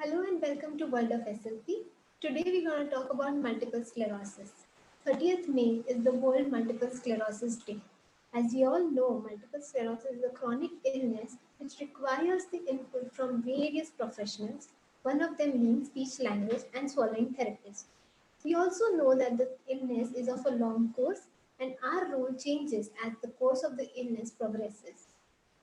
Hello and welcome to World of SLP. Today we're going to talk about multiple sclerosis. 30th May is the World Multiple Sclerosis Day. As we all know, multiple sclerosis is a chronic illness which requires the input from various professionals, one of them being speech language and swallowing therapists. We also know that the illness is of a long course and our role changes as the course of the illness progresses.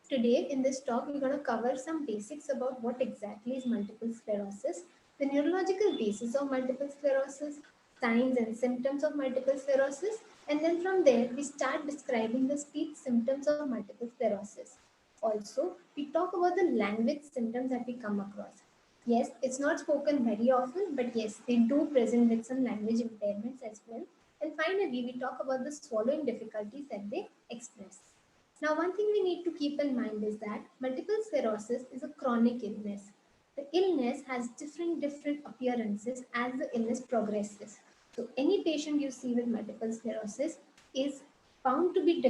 Today, in this talk, we're going to cover some basics about what exactly is multiple sclerosis, the neurological basis of multiple sclerosis, signs and symptoms of multiple sclerosis, and then from there, we start describing the speech symptoms of multiple sclerosis. Also, we talk about the language symptoms that we come across. Yes, it's not spoken very often, but yes, they do present with some language impairments as well. And finally, we talk about the swallowing difficulties that they express. Now, one thing we need to keep in mind is that multiple sclerosis is a chronic illness. The illness has different appearances as the illness progresses. So, any patient you see with multiple sclerosis is found to be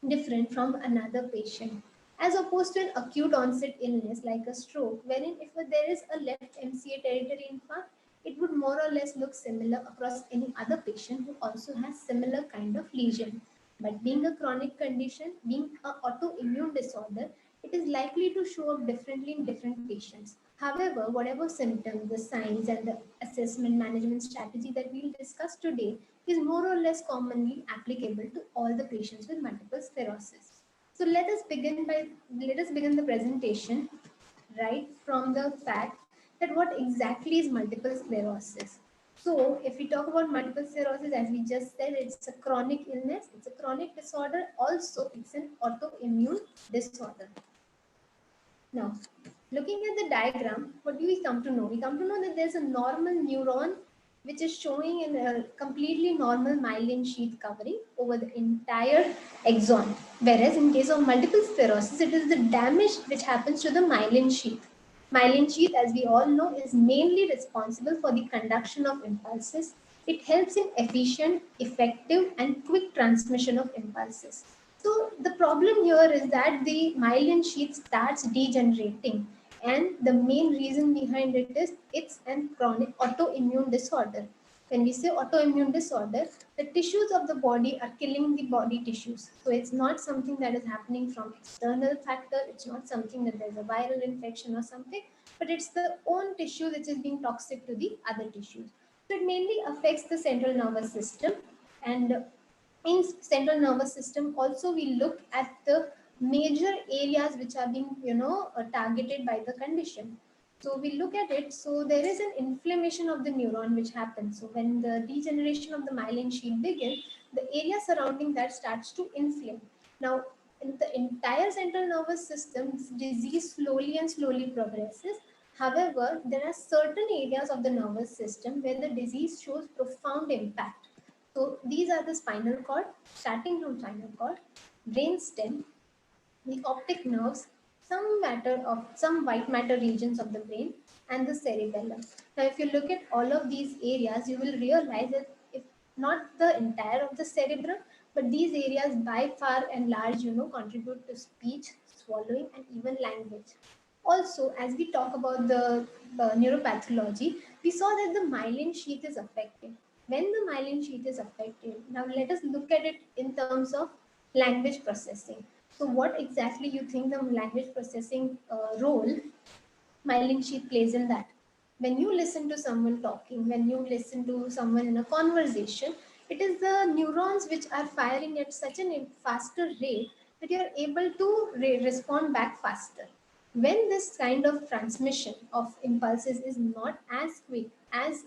different from another patient, as opposed to an acute onset illness like a stroke, wherein if there is a left MCA territory infarct, it would more or less look similar across any other patient who also has similar kind of lesion. But being a chronic condition, being an autoimmune disorder, it is likely to show up differently in different patients. However, whatever symptoms, the signs, and the assessment management strategy that we'll discuss today is more or less commonly applicable to all the patients with multiple sclerosis. So let us begin the presentation right from the fact that what exactly is multiple sclerosis. So, if we talk about multiple sclerosis, as we just said, it's a chronic illness, it's a chronic disorder, also it's an autoimmune disorder. Now, looking at the diagram, what do we come to know? We come to know that there's a normal neuron which is showing in a completely normal myelin sheath covering over the entire axon. Whereas in case of multiple sclerosis, it is the damage which happens to the myelin sheath. Myelin sheath, as we all know, is mainly responsible for the conduction of impulses. It helps in efficient, effective, and quick transmission of impulses. So the problem here is that the myelin sheath starts degenerating, and the main reason behind it is it's an chronic autoimmune disorder. When we say autoimmune disorder, the tissues of the body are killing the body tissues. So it's not something that is happening from external factor. It's not something that there's a viral infection or something, but it's the own tissue which is being toxic to the other tissues. So it mainly affects the central nervous system, and in central nervous system also we look at the major areas which are being targeted by the condition. So we look at it. So there is an inflammation of the neuron which happens. So when the degeneration of the myelin sheath begins, the area surrounding that starts to inflame. Now, in the entire central nervous system, disease slowly and slowly progresses. However, there are certain areas of the nervous system where the disease shows profound impact. So these are the spinal cord, starting from spinal cord, brain stem, the optic nerves, some white matter regions of the brain, and the cerebellum. Now, if you look at all of these areas, you will realize that if not the entire of the cerebrum, but these areas by far and large, contribute to speech, swallowing, and even language. Also, as we talk about the neuropathology, we saw that the myelin sheath is affected. When the myelin sheath is affected, now let us look at it in terms of language processing. So, what exactly you think the language processing role myelin sheath plays in that? When you listen to someone talking, when you listen to someone in a conversation, it is the neurons which are firing at such a faster rate that you are able to respond back faster. When this kind of transmission of impulses is not as quick as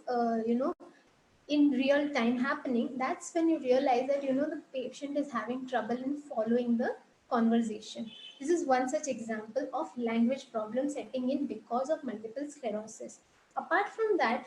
in real time happening, that's when you realize that the patient is having trouble in following the conversation. This is one such example of language problem setting in because of multiple sclerosis. Apart from that,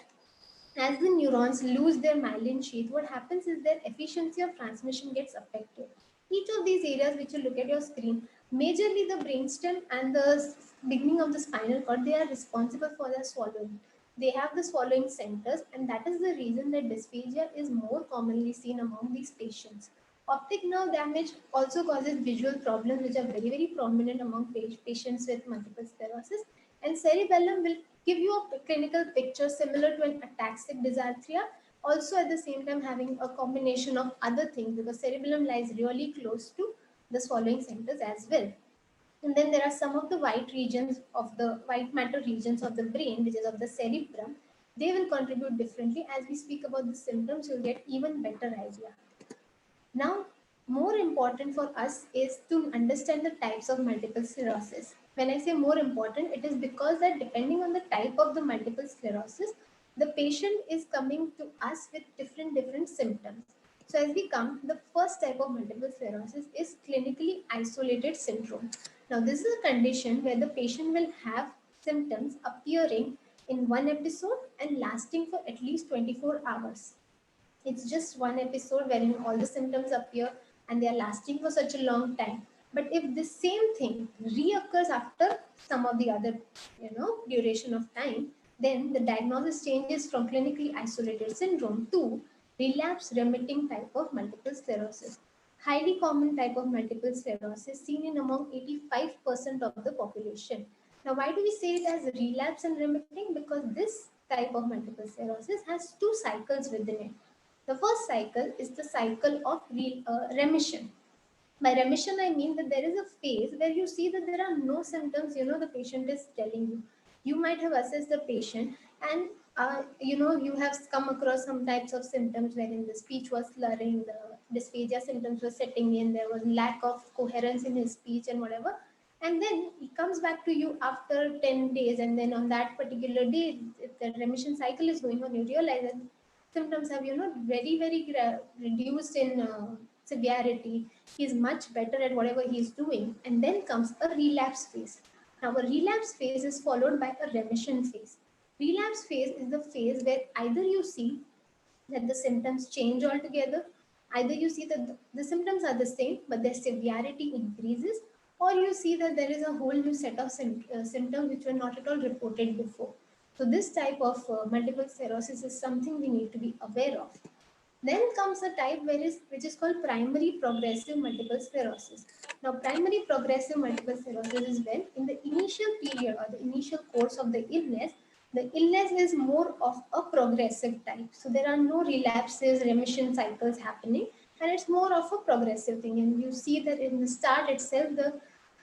as the neurons lose their myelin sheath, what happens is their efficiency of transmission gets affected. Each of these areas which you look at your screen, majorly the brainstem and the beginning of the spinal cord, they are responsible for the swallowing. They have the swallowing centers, and that is the reason that dysphagia is more commonly seen among these patients. Optic nerve damage also causes visual problems which are very, very prominent among patients with multiple sclerosis. And cerebellum will give you a clinical picture similar to an ataxic dysarthria, also at the same time having a combination of other things, because cerebellum lies really close to the swallowing centers as well. And then there are some of the white regions of the white matter regions of the brain, which is of the cerebrum. They will contribute differently. As we speak about the symptoms, you'll get even better idea. Now, more important for us is to understand the types of multiple sclerosis. When I say more important, it is because that depending on the type of the multiple sclerosis, the patient is coming to us with different symptoms. So as we come, the first type of multiple sclerosis is clinically isolated syndrome. Now, this is a condition where the patient will have symptoms appearing in one episode and lasting for at least 24 hours. It's just one episode wherein all the symptoms appear and they are lasting for such a long time. But if the same thing reoccurs after some of the other, duration of time, then the diagnosis changes from clinically isolated syndrome to relapse remitting type of multiple sclerosis. Highly common type of multiple sclerosis seen in among 85% of the population. Now, why do we say it as relapse and remitting? Because this type of multiple sclerosis has two cycles within it. The first cycle is the cycle of remission. By remission, I mean that there is a phase where you see that there are no symptoms, the patient is telling you. You might have assessed the patient and, you have come across some types of symptoms wherein the speech was slurring, the dysphagia symptoms were setting in, there was lack of coherence in his speech and whatever. And then he comes back to you after 10 days, and then on that particular day, if the remission cycle is going on, you realize that symptoms have, very reduced in severity. He's much better at whatever he's doing. And then comes a relapse phase. Now, a relapse phase is followed by a remission phase. Relapse phase is the phase where either you see that the symptoms change altogether, either you see that the symptoms are the same but their severity increases, or you see that there is a whole new set of symptoms which were not at all reported before. So this type of multiple sclerosis is something we need to be aware of. Then comes a type which is called primary progressive multiple sclerosis. Now, primary progressive multiple sclerosis is when, in the initial period or the initial course of the illness is more of a progressive type. So, there are no relapses, remission cycles happening, and it's more of a progressive thing. And you see that in the start itself,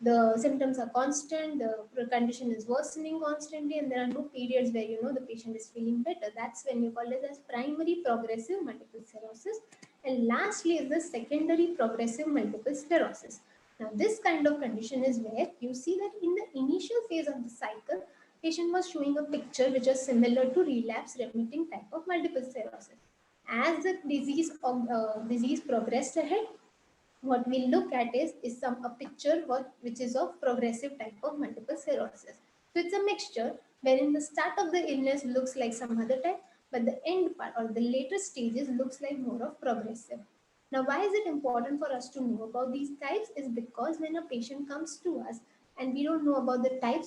the symptoms are constant, the condition is worsening constantly, and there are no periods where the patient is feeling better. That's when you call it as primary progressive multiple sclerosis. And lastly is the secondary progressive multiple sclerosis. Now, this kind of condition is where you see that in the initial phase of the cycle, patient was showing a picture which is similar to relapse remitting type of multiple sclerosis. As the disease progressed ahead, what we look at is a picture which is of progressive type of multiple sclerosis. So it's a mixture wherein the start of the illness looks like some other type, but the end part or the later stages looks like more of progressive. Now, why is it important for us to know about these types? Is because when a patient comes to us and we don't know about the type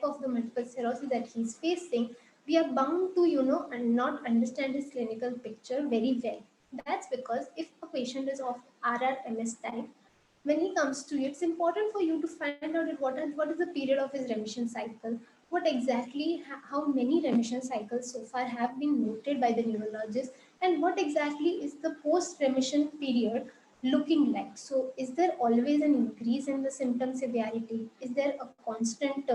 of the multiple sclerosis that he's facing, we are bound to and not understand his clinical picture very well. That's because if a patient is of RRMS type, when he comes to you, it's important for you to find out what is the period of his remission cycle, what exactly, how many remission cycles so far have been noted by the neurologist, and what exactly is the post-remission period looking like. So, is there always an increase in the symptom severity? Is there a constant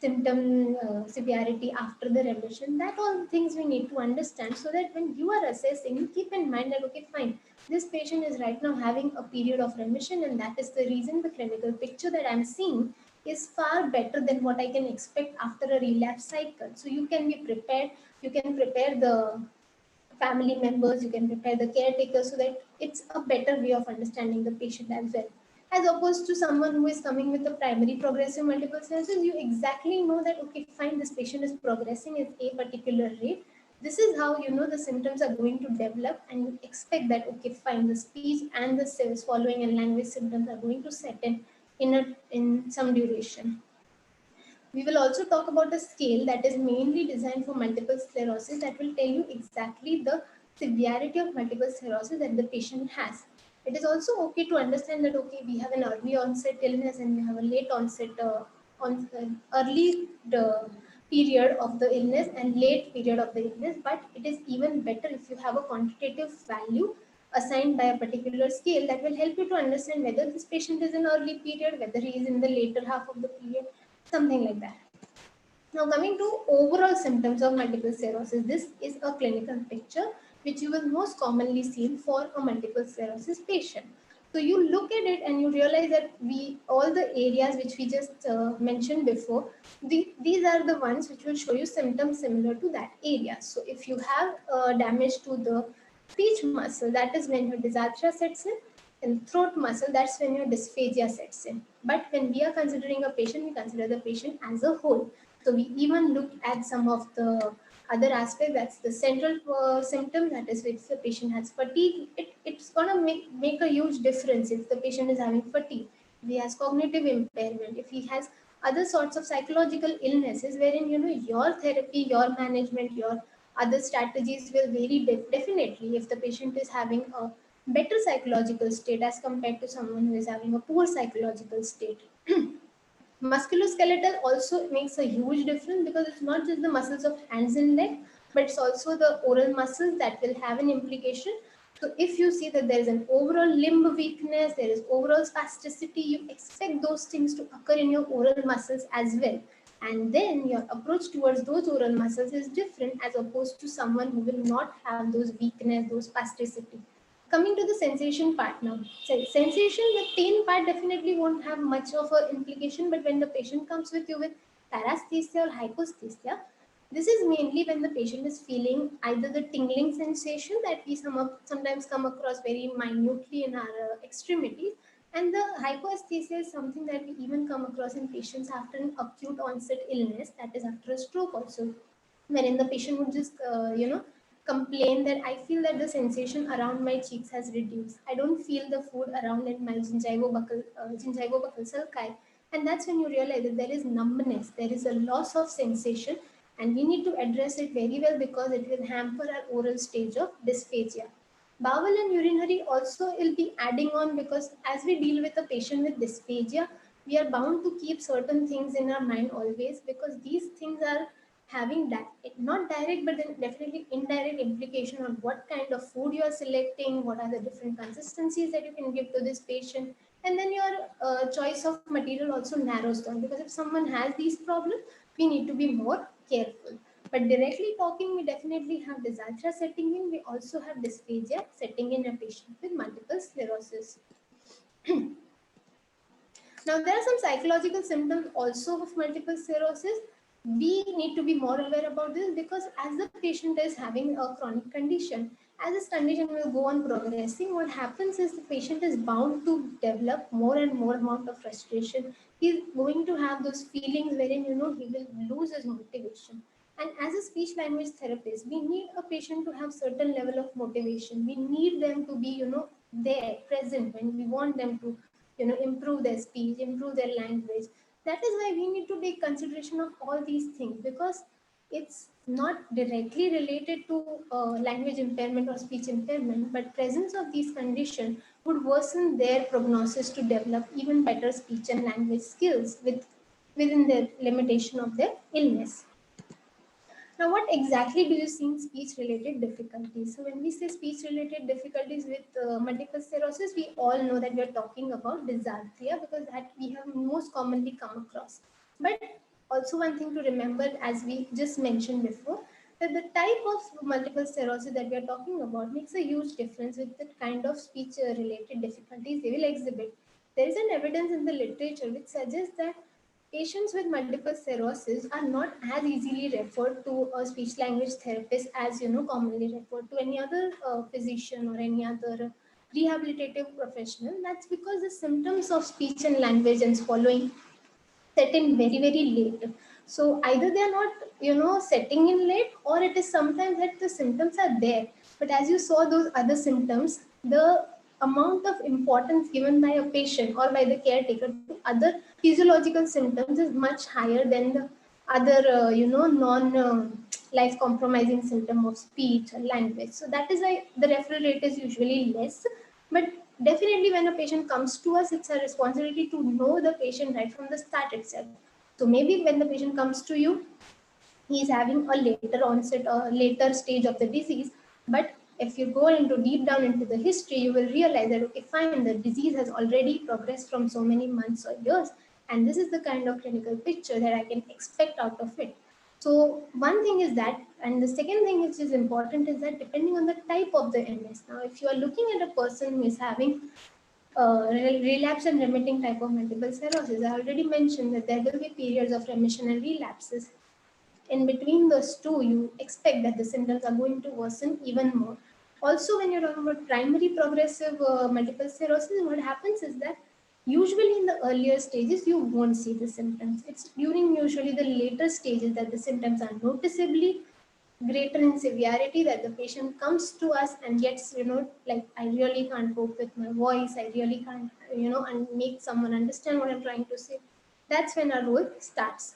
symptom severity after the remission? That all things we need to understand, so that when you are assessing, you keep in mind that, okay, fine, this patient is right now having a period of remission, and that is the reason the clinical picture that I'm seeing is far better than what I can expect after a relapse cycle. So you can be prepared, you can prepare the family members, you can prepare the caretaker, so that it's a better way of understanding the patient as well. As opposed to someone who is coming with a primary progressive multiple sclerosis, you exactly know that, okay, fine, this patient is progressing at a particular rate. This is how the symptoms are going to develop, and you expect that, okay, fine, the speech and the swallowing and language symptoms are going to set in some duration. We will also talk about a scale that is mainly designed for multiple sclerosis that will tell you exactly the severity of multiple sclerosis that the patient has. It is also okay to understand that, okay, we have an early onset illness and we have a late onset early the period of the illness and late period of the illness, but it is even better if you have a quantitative value assigned by a particular scale that will help you to understand whether this patient is in early period, whether he is in the later half of the period, something like that. Now, coming to overall symptoms of multiple sclerosis, this is a clinical picture which you will most commonly see for a multiple sclerosis patient. So you look at it and you realize that all the areas which we just mentioned before, these are the ones which will show you symptoms similar to that area. So if you have damage to the speech muscle, that is when your dysarthria sets in. In throat muscle, that's when your dysphagia sets in. But when we are considering a patient, we consider the patient as a whole. So we even look at some of the other aspects. That's the central symptom. That is, if the patient has fatigue, it's gonna make a huge difference if the patient is having fatigue. If he has cognitive impairment, if he has other sorts of psychological illnesses, wherein your therapy, your management, your other strategies will vary definitely. If the patient is having a better psychological state as compared to someone who is having a poor psychological state. Musculoskeletal also makes a huge difference because it's not just the muscles of hands and leg, but it's also the oral muscles that will have an implication. So if you see that there is an overall limb weakness, there is overall spasticity, you expect those things to occur in your oral muscles as well. And then your approach towards those oral muscles is different as opposed to someone who will not have those weakness, those spasticity. Coming to the sensation part now. Sensation, the pain part definitely won't have much of an implication, but when the patient comes with you with paresthesia or hyposthesia, this is mainly when the patient is feeling either the tingling sensation that we sometimes come across very minutely in our extremities, and the hypoesthesia is something that we even come across in patients after an acute onset illness, that is after a stroke also, wherein the patient would just complain that I feel that the sensation around my cheeks has reduced. I don't feel the food around in my gingivobuccal sulci. And that's when you realize that there is numbness, there is a loss of sensation, and we need to address it very well because it will hamper our oral stage of dysphagia. Bowel and urinary also will be adding on because as we deal with a patient with dysphagia, we are bound to keep certain things in our mind always because these things are having not direct but then definitely indirect implication on what kind of food you are selecting, what are the different consistencies that you can give to this patient, and then your choice of material also narrows down because if someone has these problems, we need to be more careful. But directly talking, we definitely have dysarthria setting in. We also have dysphagia setting in a patient with multiple sclerosis. Now, there are some psychological symptoms also of multiple sclerosis. We need to be more aware about this because as the patient is having a chronic condition, as this condition will go on progressing, what happens is the patient is bound to develop more and more amount of frustration. He's going to have those feelings wherein he will lose his motivation. And as a speech language therapist, we need a patient to have certain level of motivation. We need them to be there present when we want them to improve their speech, improve their language. That is why we need to take consideration of all these things because it's not directly related to language impairment or speech impairment, but presence of these conditions would worsen their prognosis to develop even better speech and language skills within the limitation of their illness. Now, what exactly do you see in speech-related difficulties? So, when we say speech-related difficulties with multiple sclerosis, we all know that we are talking about dysarthria because that we have most commonly come across. But also one thing to remember, as we just mentioned before, that the type of multiple sclerosis that we are talking about makes a huge difference with the kind of speech-related difficulties they will exhibit. There is an evidence in the literature which suggests that patients with multiple sclerosis are not as easily referred to a speech language therapist as commonly referred to any other physician or any other rehabilitative professional. That's because the symptoms of speech and language and swallowing set in very very late. So either they are not setting in late, or it is sometimes that the symptoms are there, but as you saw those other symptoms, the amount of importance given by a patient or by the caretaker to other physiological symptoms is much higher than the other non life compromising symptom of speech or language. So that is why the referral rate is usually less. But definitely when a patient comes to us, it's a responsibility to know the patient right from the start itself. So maybe when the patient comes to you, he is having a later onset or later stage of the disease. But if you go into deep down into the history, you will realize that okay, fine, the disease has already progressed from so many months or years, and this is the kind of clinical picture that I can expect out of it. So one thing is that, and the second thing which is important is that depending on the type of the MS. Now, if you are looking at a person who is having relapse and remitting type of multiple sclerosis, I already mentioned that there will be periods of remission and relapses. In between those two, you expect that the symptoms are going to worsen even more. Also, when you're talking about primary progressive multiple sclerosis, what happens is that usually in the earlier stages, you won't see the symptoms. It's during usually the later stages that the symptoms are noticeably greater in severity, that the patient comes to us and gets, like, I really can't cope with my voice, I really can't, and make someone understand what I'm trying to say. That's when our role starts.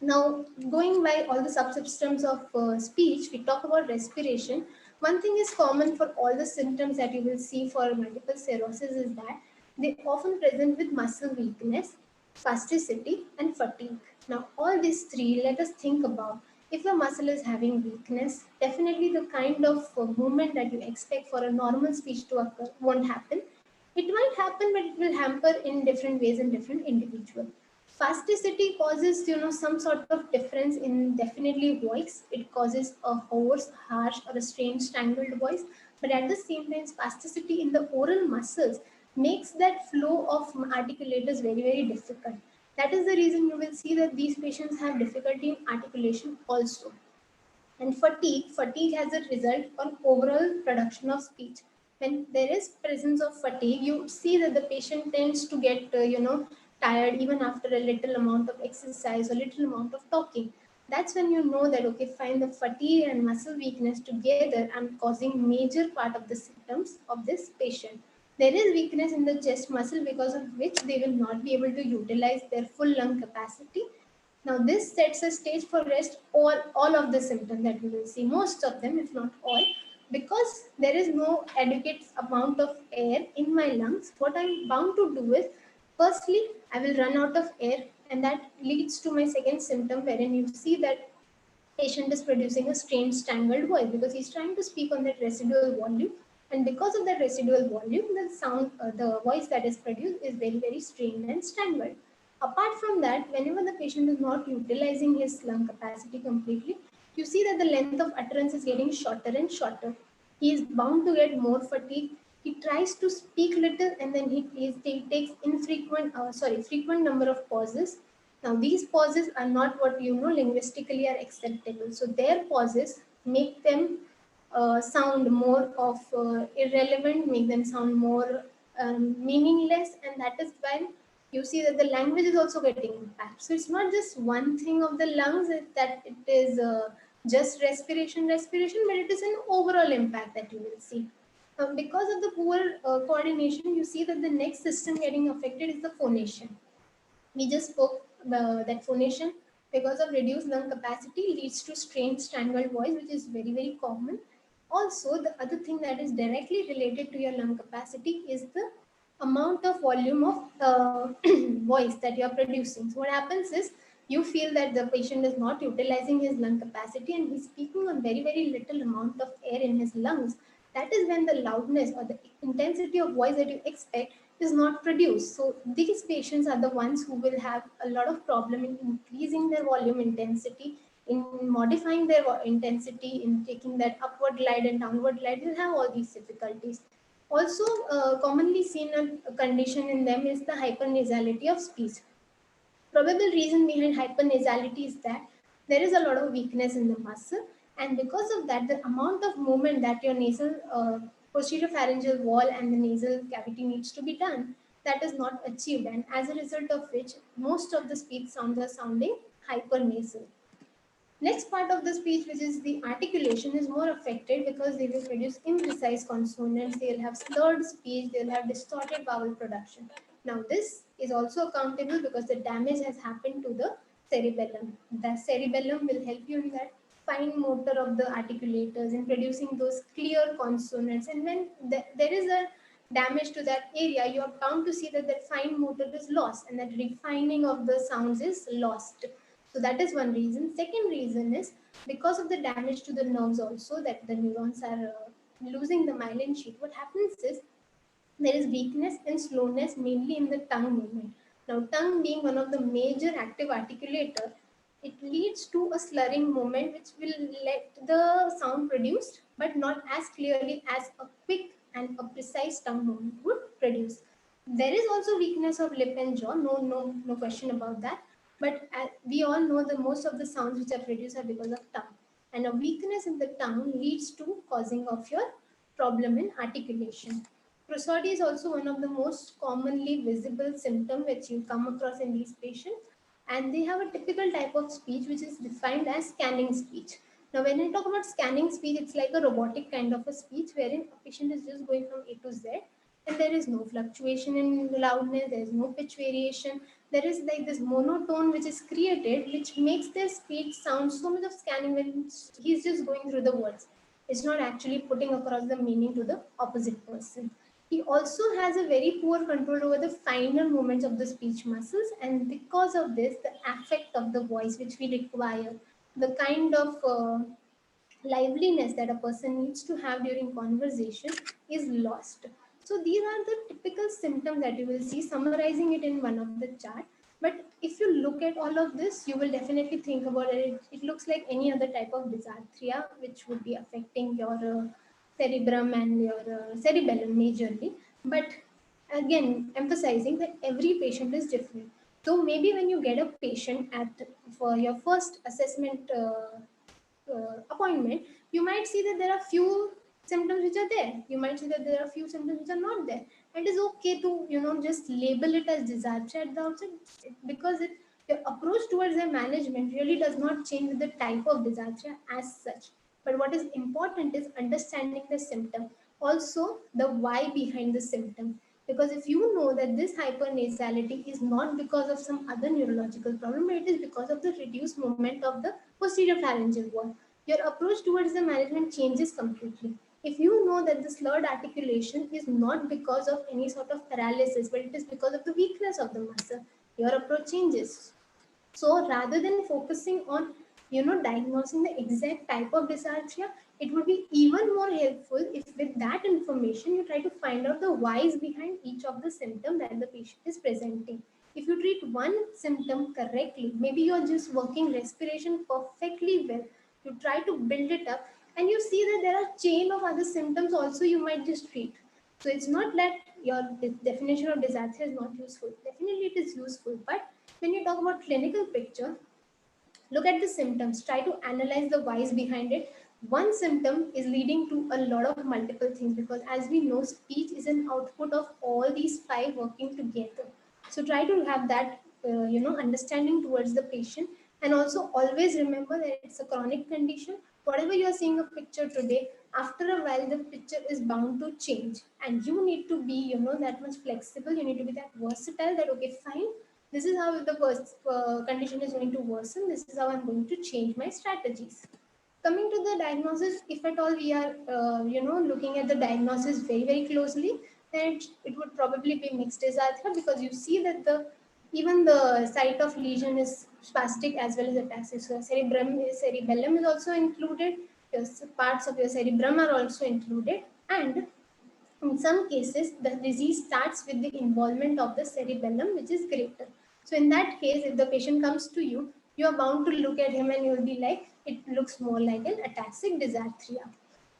Now, going by all the subsystems of speech, we talk about respiration. One thing is common for all the symptoms that you will see for multiple sclerosis is that they often present with muscle weakness, spasticity, and fatigue. Now, all these three, let us think about. If a muscle is having weakness, definitely the kind of movement that you expect for a normal speech to occur won't happen. It might happen, but it will hamper in different ways in different individuals. Spasticity causes, some sort of difference in definitely voice. It causes a hoarse, harsh, or a strange, strangled voice. But at the same time, spasticity in the oral muscles makes that flow of articulators very, very difficult. That is the reason you will see that these patients have difficulty in articulation also. And fatigue has a result on overall production of speech. When there is presence of fatigue, you see that the patient tends to get tired even after a little amount of exercise or little amount of talking. That's when you know that okay, fine, the fatigue and muscle weakness together and causing major part of the symptoms of this patient. There is weakness in the chest muscle, because of which they will not be able to utilize their full lung capacity. Now, this sets a stage for rest all of the symptoms that we will see, most of them, if not all, because there is no adequate amount of air in my lungs. What I'm bound to do is, firstly, I will run out of air, and that leads to my second symptom, wherein you see that patient is producing a strange strangled voice because he's trying to speak on that residual volume, and because of that residual volume, the sound, the voice that is produced is very, very strained and strangled. Apart from that, whenever the patient is not utilizing his lung capacity completely, you see that the length of utterance is getting shorter and shorter. He is bound to get more fatigue. He tries to speak little, and then he takes frequent number of pauses. Now, these pauses are not what linguistically are acceptable. So their pauses make them sound more of irrelevant, make them sound more meaningless, and that is when you see that the language is also getting impacted. So it's not just one thing of the lungs, that it is just respiration, but it is an overall impact that you will see. Because of the poor coordination, you see that the next system getting affected is the phonation. We just spoke that phonation, because of reduced lung capacity, leads to strained strangled voice, which is very, very common. Also, the other thing that is directly related to your lung capacity is the amount of volume of voice that you are producing. So what happens is, you feel that the patient is not utilizing his lung capacity and he's speaking on very, very little amount of air in his lungs. That is when the loudness or the intensity of voice that you expect is not produced. So these patients are the ones who will have a lot of problem in increasing their volume intensity, in modifying their intensity, in taking that upward glide and downward glide. They'll have all these difficulties. Also, commonly seen a condition in them is the hypernasality of speech. Probable reason behind hypernasality is that there is a lot of weakness in the muscle, and because of that, the amount of movement that your nasal posterior pharyngeal wall and the nasal cavity needs to be done, that is not achieved, and as a result of which, most of the speech sounds are sounding hypernasal. Next part of the speech, which is the articulation, is more affected because they will produce imprecise consonants, they'll have slurred speech, they'll have distorted vowel production. Now, this is also accountable because the damage has happened to the cerebellum. The cerebellum will help you in that fine motor of the articulators in producing those clear consonants. And when there is a damage to that area, you are bound to see that that fine motor is lost and that refining of the sounds is lost. So that is one reason. Second reason is because of the damage to the nerves also, that the neurons are losing the myelin sheath. What happens is there is weakness and slowness mainly in the tongue movement. Now, tongue being one of the major active articulator, it leads to a slurring movement which will let the sound produced, but not as clearly as a quick and a precise tongue movement would produce. There is also weakness of lip and jaw, no question about that. But we all know that most of the sounds which are produced are because of tongue, and a weakness in the tongue leads to causing of your problem in articulation. Prosody is also one of the most commonly visible symptoms which you come across in these patients, and they have a typical type of speech which is defined as scanning speech. Now, when I talk about scanning speech, it's like a robotic kind of a speech wherein a patient is just going from A to Z, and there is no fluctuation in loudness, there is no pitch variation. There is like this monotone which is created, which makes their speech sound so much of scanning when he's just going through the words. It's not actually putting across the meaning to the opposite person. He also has a very poor control over the finer movements of the speech muscles, and because of this, the affect of the voice which we require, the kind of liveliness that a person needs to have during conversation is lost. So these are the typical symptoms that you will see, summarizing it in one of the chart. But if you look at all of this, you will definitely think about it. It looks like any other type of dysarthria, which would be affecting your cerebrum and your cerebellum majorly. But again, emphasizing that every patient is different. So maybe when you get a patient at for your first assessment appointment, you might see that there are few symptoms which are there. You might see that there are few symptoms which are not there. And it is okay to, just label it as disaster at the outset, because your approach towards their management really does not change the type of disaster as such. But what is important is understanding the symptom, also the why behind the symptom. Because if you know that this hypernasality is not because of some other neurological problem, but it is because of the reduced movement of the posterior pharyngeal wall, your approach towards the management changes completely. If you know that the slurred articulation is not because of any sort of paralysis, but it is because of the weakness of the muscle, your approach changes. So rather than focusing on, diagnosing the exact type of dysarthria, it would be even more helpful if with that information you try to find out the whys behind each of the symptoms that the patient is presenting. If you treat one symptom correctly, maybe you're just working respiration perfectly well, you try to build it up, and you see that there are chain of other symptoms also you might just treat. So it's not that your definition of dysarthria is not useful. Definitely it is useful, but when you talk about clinical picture, look at the symptoms, try to analyze the whys behind it. One symptom is leading to a lot of multiple things, because as we know, speech is an output of all these five working together. So try to have that understanding towards the patient, and also always remember that it's a chronic condition. Whatever you are seeing a picture today, after a while the picture is bound to change, and you need to be that much flexible. You need to be that versatile, that okay, fine, this is how the condition is going to worsen. This is how I'm going to change my strategies. Coming to the diagnosis, if at all we are, looking at the diagnosis very closely, then it would probably be mixed dysarthria, because you see that even the site of lesion is spastic as well as ataxic. So cerebellum is also included. Your parts of your cerebrum are also included, and in some cases, the disease starts with the involvement of the cerebellum, which is greater. So in that case, if the patient comes to you, you are bound to look at him and you will be like, it looks more like an ataxic dysarthria.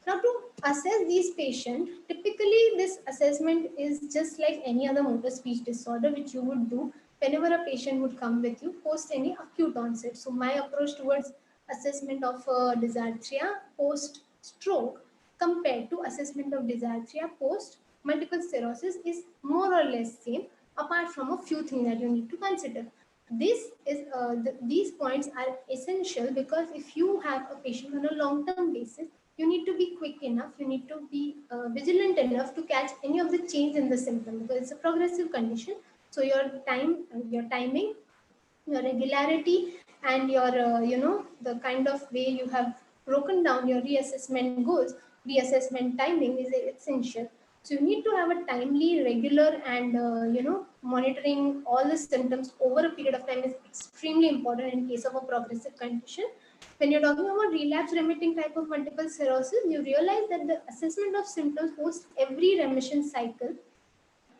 Now, to assess these patients, typically this assessment is just like any other motor speech disorder which you would do whenever a patient would come with you post any acute onset. So my approach towards assessment of dysarthria post stroke compared to assessment of dysarthria post multiple sclerosis is more or less same, apart from a few things that you need to consider. These points are essential, because if you have a patient on a long-term basis, you need to be quick enough, you need to be vigilant enough to catch any of the change in the symptom, because it's a progressive condition. So your timing, your regularity, and your the kind of way you have broken down your reassessment goals, reassessment timing is essential. So you need to have a timely, regular, and monitoring all the symptoms over a period of time is extremely important in case of a progressive condition. When you're talking about relapse remitting type of multiple sclerosis, you realize that the assessment of symptoms post every remission cycle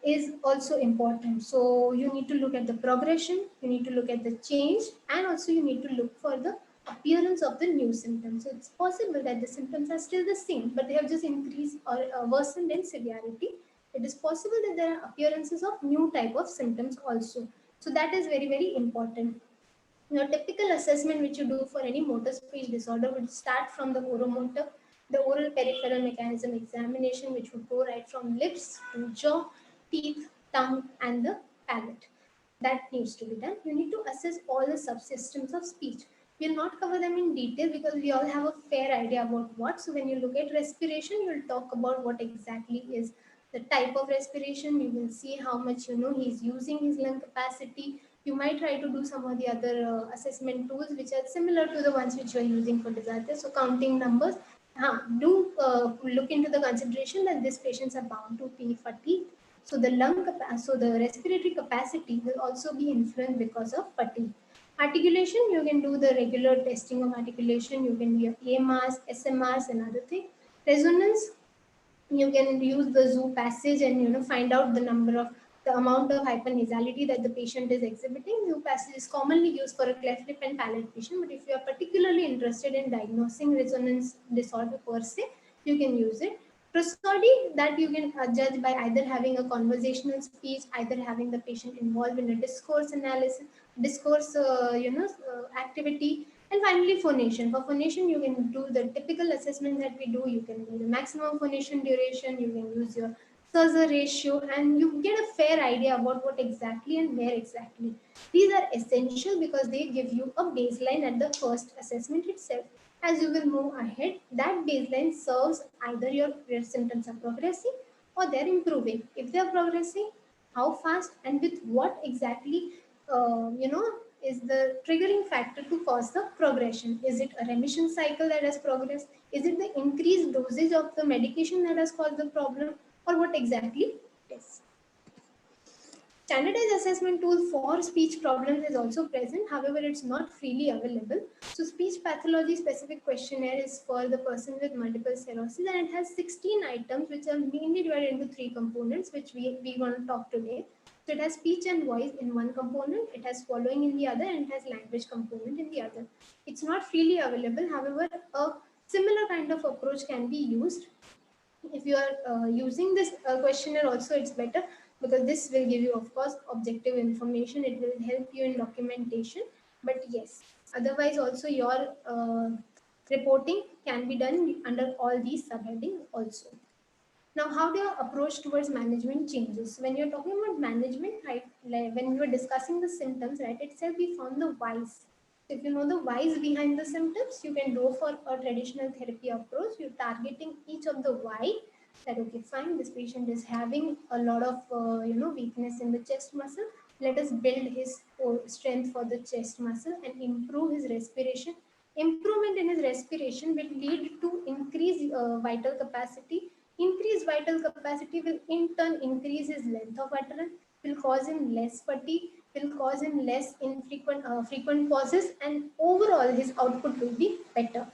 is also important. So you need to look at the progression, you need to look at the change, and also you need to look for the appearance of the new symptoms. So it's possible that the symptoms are still the same, but they have just increased or worsened in severity. It is possible that there are appearances of new type of symptoms also. So that is very, very important. Your typical assessment which you do for any motor speech disorder would start from the oromotor, the oral peripheral mechanism examination, which would go right from lips to jaw, teeth, tongue, and the palate. That needs to be done. You need to assess all the subsystems of speech. We'll not cover them in detail because we all have a fair idea about what. So when you look at respiration, you'll talk about what exactly is the type of respiration. You will see how much he's using his lung capacity. You might try to do some of the other assessment tools which are similar to the ones which you are using for Dysarthria. So counting numbers. Do look into the consideration that these patients are bound to be fatigued. So so the respiratory capacity will also be influenced because of fatigue. Articulation, you can do the regular testing of articulation. You can do AMRs, SMRs, and other things. Resonance, you can use the zoo passage and find out the amount of hypernasality that the patient is exhibiting. Zoo passage is commonly used for a cleft lip and palate patient, but if you are particularly interested in diagnosing resonance disorder per se, you can use it. Prosody, that you can judge by either having a conversational speech, either having the patient involved in a discourse analysis, discourse activity. And finally, phonation. For phonation, you can do the typical assessment that we do. You can do the maximum phonation duration, you can use your Surzer ratio, and you get a fair idea about what exactly and where exactly. These are essential because they give you a baseline at the first assessment itself. As you will move ahead, that baseline serves either your symptoms are progressing or they're improving. If they're progressing, how fast and with what exactly, is the triggering factor to cause the progression. Is it a remission cycle that has progressed? Is it the increased dosage of the medication that has caused the problem, or what exactly it is? Standardized assessment tool for speech problems is also present, however, it's not freely available. So, speech pathology specific questionnaire is for the person with multiple sclerosis, and it has 16 items which are mainly divided into three components, which we want to talk today. So, it has speech and voice in one component, it has swallowing in the other, and it has language component in the other. It's not freely available, however, a similar kind of approach can be used. If you are using this questionnaire also, it's better because this will give you, of course, objective information. It will help you in documentation. But yes, otherwise also your reporting can be done under all these subheadings also. Now, how do your approach towards management changes? When you're talking about management, right, like when we were discussing the symptoms, right, itself we found the whys. If you know the whys behind the symptoms, you can go for a traditional therapy approach. You're targeting each of the why. That okay, fine. This patient is having a lot of weakness in the chest muscle. Let us build his strength for the chest muscle and improve his respiration. Improvement in his respiration will lead to increased vital capacity. Increased vital capacity will in turn increase his length of utterance, will cause him less fatigue, will cause him less infrequent frequent pauses, and overall his output will be better.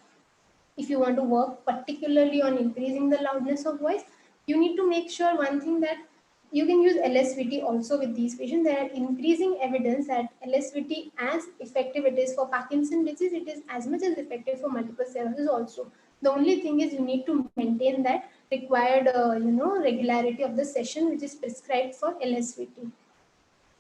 If you want to work particularly on increasing the loudness of voice, you need to make sure one thing, that you can use LSVT also with these patients. There are increasing evidence that LSVT, as effective it is for Parkinson's disease, it is as much as effective for multiple sclerosis also. The only thing is you need to maintain that required regularity of the session which is prescribed for LSVT.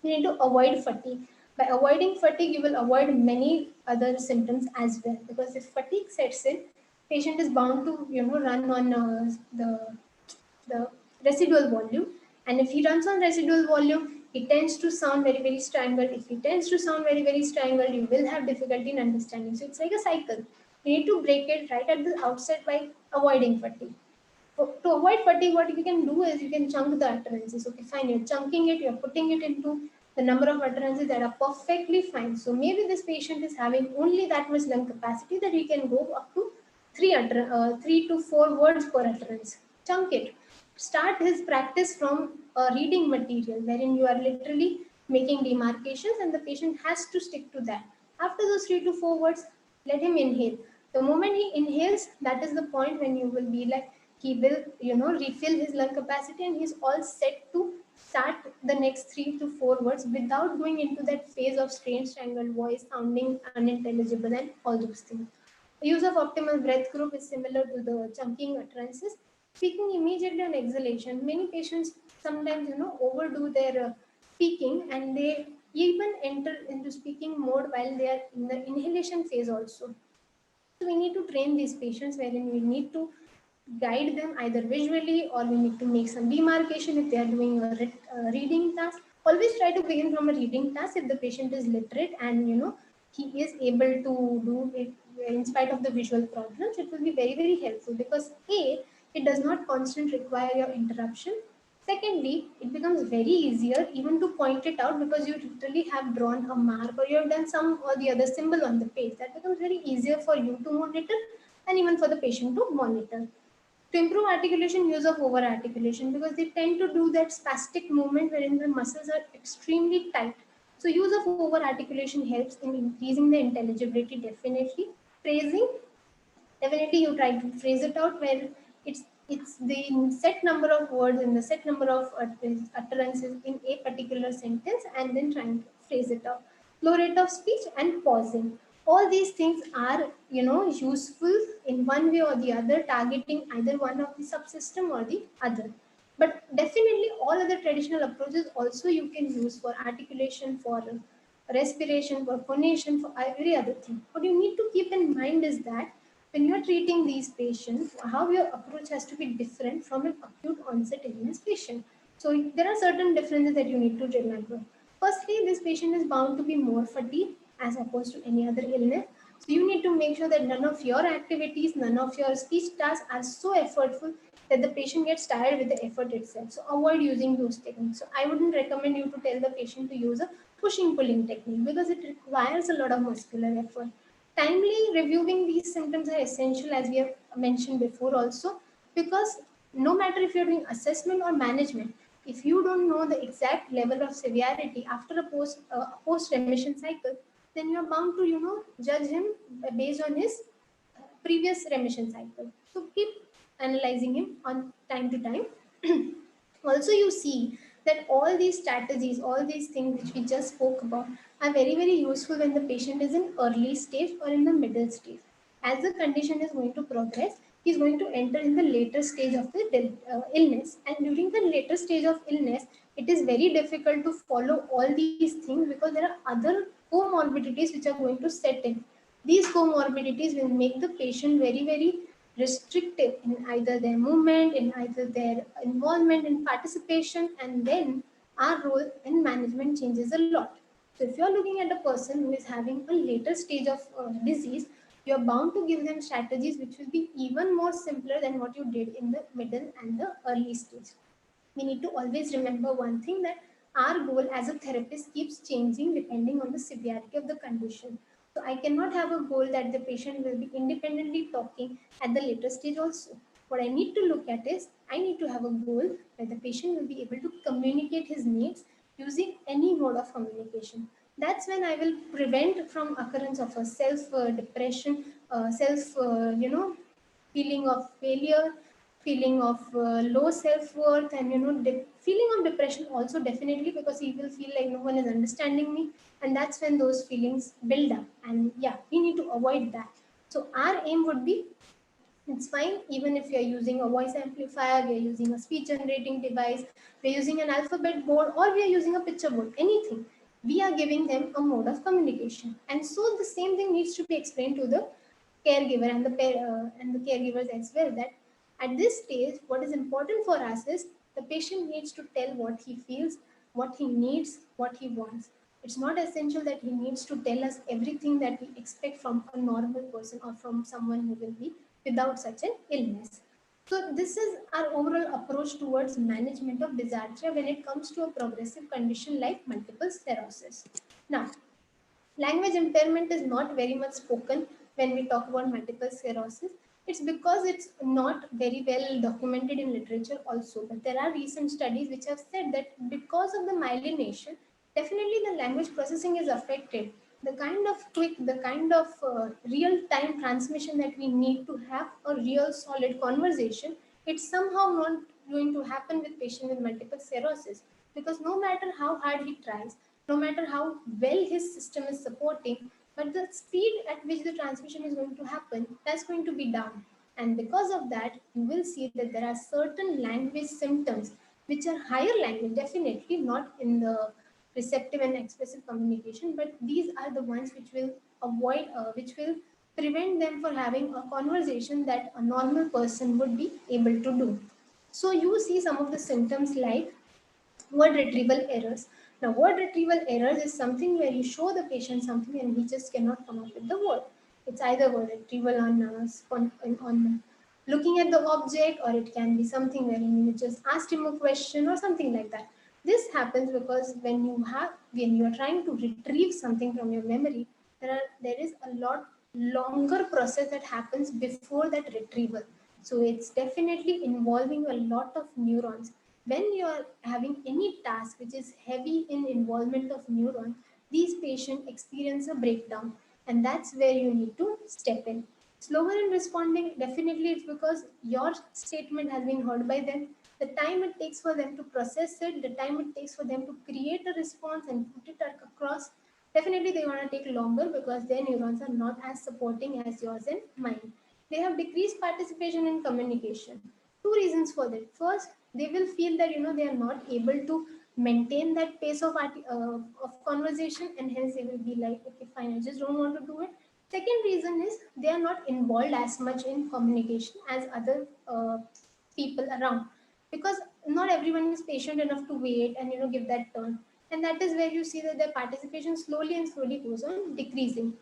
You need to avoid fatigue. By avoiding fatigue, you will avoid many other symptoms as well. Because if fatigue sets in, patient is bound to run on the residual volume, and if he runs on residual volume, he tends to sound very, very strangled. If he tends to sound very, very strangled, you will have difficulty in understanding. So it's like a cycle. You need to break it right at the outset by avoiding fatigue. To avoid fatigue, what you can do is you can chunk the utterances. Okay, fine, you're chunking it, you're putting it into the number of utterances that are perfectly fine. So maybe this patient is having only that much lung capacity that he can go up to 3 to 4 words per utterance. Chunk it. start his practice from a reading material wherein you are literally making demarcations and the patient has to stick to that. After those 3 to 4 words, let him inhale. The moment he inhales, that is the point when you will be like, he will, refill his lung capacity and he's all set to start the next 3 to 4 words without going into that phase of strange strangled voice, sounding unintelligible, and all those things. The use of optimal breath group is similar to the chunking utterances. Speaking immediately on exhalation, many patients sometimes overdo their speaking and they even enter into speaking mode while they are in the inhalation phase also. So we need to train these patients wherein we need to guide them either visually or we need to make some demarcation if they are doing a reading task. Always try to begin from a reading task if the patient is literate and he is able to do it in spite of the visual problems. It will be very very helpful because a, it does not constantly require your interruption. Secondly, it becomes very easier even to point it out because you literally have drawn a mark or you have done some or the other symbol on the page. That becomes very easier for you to monitor and even for the patient to monitor. To improve articulation, use of over articulation because they tend to do that spastic movement wherein the muscles are extremely tight. So use of over articulation helps in increasing the intelligibility definitely. Phrasing, definitely you try to phrase it out where it's the set number of words and the set number of utterances in a particular sentence and then trying to phrase it out. Low rate of speech and pausing, all these things are useful in one way or the other, targeting either one of the subsystem or the other. But definitely all other traditional approaches also you can use for articulation, for respiration, for phonation, for every other thing. What you need to keep in mind is that when you're treating these patients, how your approach has to be different from an acute onset illness patient. So there are certain differences that you need to remember. Firstly, this patient is bound to be more fatigued as opposed to any other illness. So you need to make sure that none of your activities, none of your speech tasks are so effortful that the patient gets tired with the effort itself. So avoid using those techniques. So I wouldn't recommend you to tell the patient to use a pushing pulling technique because it requires a lot of muscular effort. Timely reviewing these symptoms are essential as we have mentioned before also, because no matter if you're doing assessment or management, if you don't know the exact level of severity after a post remission cycle, then you're bound to judge him based on his previous remission cycle. So keep analyzing him on time to time. Also, you see that all these strategies, all these things which we just spoke about are very, very useful when the patient is in early stage or in the middle stage. As the condition is going to progress, he is going to enter in the later stage of the illness. And during the later stage of illness, it is very difficult to follow all these things because there are other comorbidities which are going to set in. These comorbidities will make the patient very, very restrictive in either their movement, in either their involvement in participation, and then our role in management changes a lot. So if you're looking at a person who is having a later stage of disease, you're bound to give them strategies which will be even more simpler than what you did in the middle and the early stage. We need to always remember one thing, that our goal as a therapist keeps changing depending on the severity of the condition. So I cannot have a goal that the patient will be independently talking at the later stage also. What I need to look at is I need to have a goal where the patient will be able to communicate his needs using any mode of communication. That's when I will prevent from occurrence of a self depression, self feeling of failure, feeling of low self-worth, and feeling of depression also, definitely, because he will feel like no one is understanding me, and that's when those feelings build up, and yeah, we need to avoid that. So our aim would be, it's fine even if you're using a voice amplifier, we are using a speech generating device, we're using an alphabet board, or we are using a picture board, anything. We are giving them a mode of communication. And so the same thing needs to be explained to the caregiver and the caregivers as well, that at this stage, what is important for us is the patient needs to tell what he feels, what he needs, what he wants. It's not essential that he needs to tell us everything that we expect from a normal person or from someone who will be without such an illness. So this is our overall approach towards management of dysarthria when it comes to a progressive condition like multiple sclerosis. Now, language impairment is not very much spoken when we talk about multiple sclerosis. It's because it's not very well documented in literature also. But there are recent studies which have said that because of the myelination, definitely the language processing is affected. The kind of quick, the kind of real-time transmission that we need to have a real solid conversation, it's somehow not going to happen with patient with multiple sclerosis, because no matter how hard he tries, no matter how well his system is supporting, but the speed at which the transmission is going to happen, that's going to be down. And because of that, you will see that there are certain language symptoms which are higher language, definitely not in the receptive and expressive communication, but these are the ones which will which will prevent them from having a conversation that a normal person would be able to do. So you see some of the symptoms like word retrieval errors. Now, word retrieval errors is something where you show the patient something and he just cannot come up with the word. It's either word retrieval on looking at the object, or it can be something where you just asked him a question or something like that. This happens because when you are trying to retrieve something from your memory, there is a lot longer process that happens before that retrieval. So it's definitely involving a lot of neurons. When you are having any task which is heavy in involvement of neurons, these patients experience a breakdown, and that's where you need to step in. Slower in responding, definitely it's because your statement has been heard by them. The time it takes for them to process it, the time it takes for them to create a response and put it across, definitely they want to take longer because their neurons are not as supporting as yours and mine. They have decreased participation in communication. Two reasons for that. First, they will feel that they are not able to maintain that pace of conversation, and hence they will be like, okay, fine, I just don't want to do it. Second reason is they are not involved as much in communication as other people around, because not everyone is patient enough to wait and give that turn, and that is where you see that their participation slowly and slowly goes on decreasing.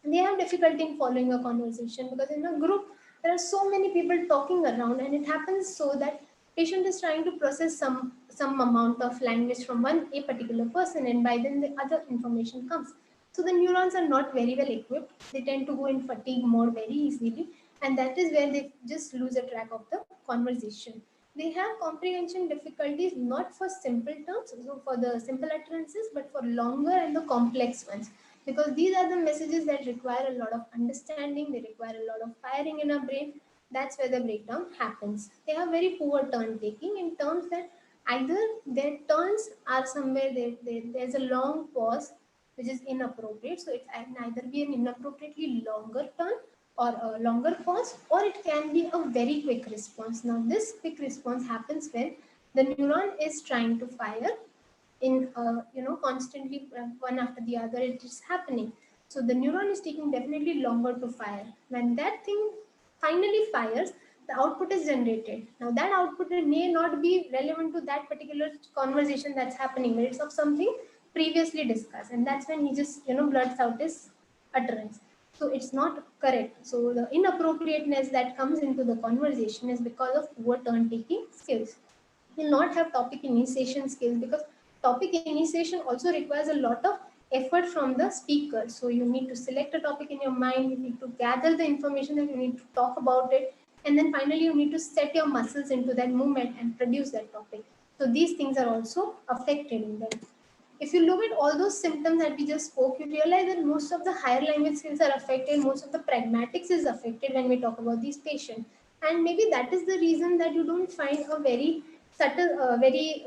They have difficulty in following a conversation because in a group there are so many people talking around, and it happens so that patient is trying to process some amount of language from one a particular person, and by then the other information comes. So the neurons are not very well equipped. They tend to go in fatigue mode very easily, and that is where they just lose a track of the conversation. They have comprehension difficulties not for simple terms, so for the simple utterances, but for longer and the complex ones, because these are the messages that require a lot of understanding, they require a lot of firing in our brain. That's where the breakdown happens. They have very poor turn taking in terms that either their turns are somewhere there's a long pause which is inappropriate, so it can either be an inappropriately longer turn or a longer pause, or it can be a very quick response. Now this quick response happens when the neuron is trying to fire in constantly, one after the other it is happening. So the neuron is taking definitely longer to fire. When that thing finally fires, the output is generated. Now that output may not be relevant to that particular conversation that's happening, but it's of something previously discussed, and that's when he just blurts out his utterance. So it's not correct. So the inappropriateness that comes into the conversation is because of poor turn taking skills. Will not have topic initiation skills, because topic initiation also requires a lot of effort from the speaker. So you need to select a topic in your mind, you need to gather the information that you need to talk about it, and then finally you need to set your muscles into that movement and produce that topic. So these things are also affected in them. If you look at all those symptoms that we just spoke, you realize that most of the higher language skills are affected, most of the pragmatics is affected when we talk about these patients. And maybe that is the reason that you don't find a very subtle, very,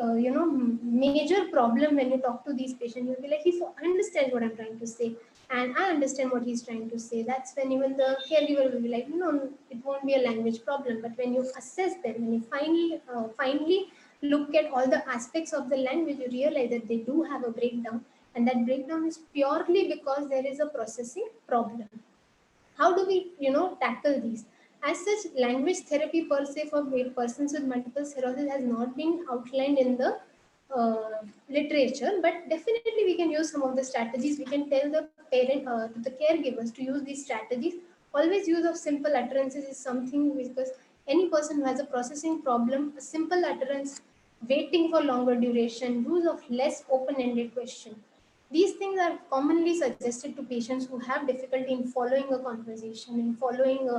major problem when you talk to these patients. You'll be like, he understands what I'm trying to say, and I understand what he's trying to say. That's when even the caregiver will be like, no, it won't be a language problem. But when you assess them, when you finally look at all the aspects of the language, you realize that they do have a breakdown, and that breakdown is purely because there is a processing problem. How do we tackle these? As such, language therapy per se for persons with multiple sclerosis has not been outlined in the literature, but definitely we can use some of the strategies. We can tell the the caregivers to use these strategies. Always use of simple utterances is something, because any person who has a processing problem, a simple utterance, waiting for longer duration, use of less open-ended question, these things are commonly suggested to patients who have difficulty in following a conversation, in following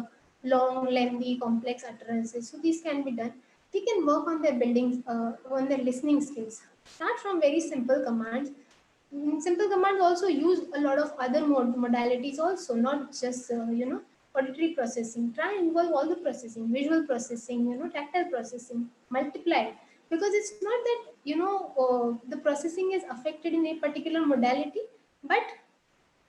long, lengthy, complex utterances. So these can be done. They can work on their buildings, on their listening skills. Start from very simple commands. Simple commands also use a lot of other modalities also, not just auditory processing. Try and involve all the processing, visual processing, tactile processing, multiply it. Because it's not that the processing is affected in a particular modality, but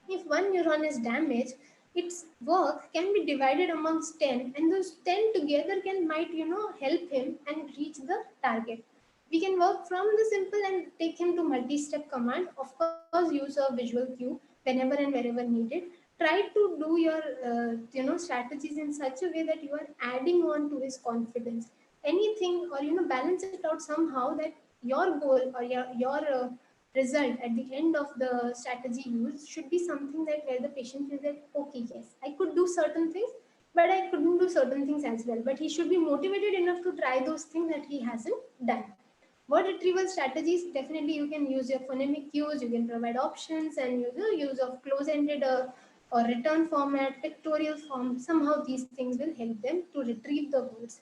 if one neuron is damaged, its work can be divided amongst 10, and those 10 together can might help him and reach the target. We can work from the simple and take him to multi-step command. Of course, use a visual cue whenever and wherever needed. Try to do your strategies in such a way that you are adding on to his confidence. Anything, or balance it out somehow, that your goal or your result at the end of the strategy used should be something that where the patient feels that, okay, yes, I could do certain things, but I couldn't do certain things as well. But he should be motivated enough to try those things that he hasn't done. Word retrieval strategies, definitely you can use your phonemic cues, you can provide options, and use of close-ended or return format, pictorial form. Somehow these things will help them to retrieve the words.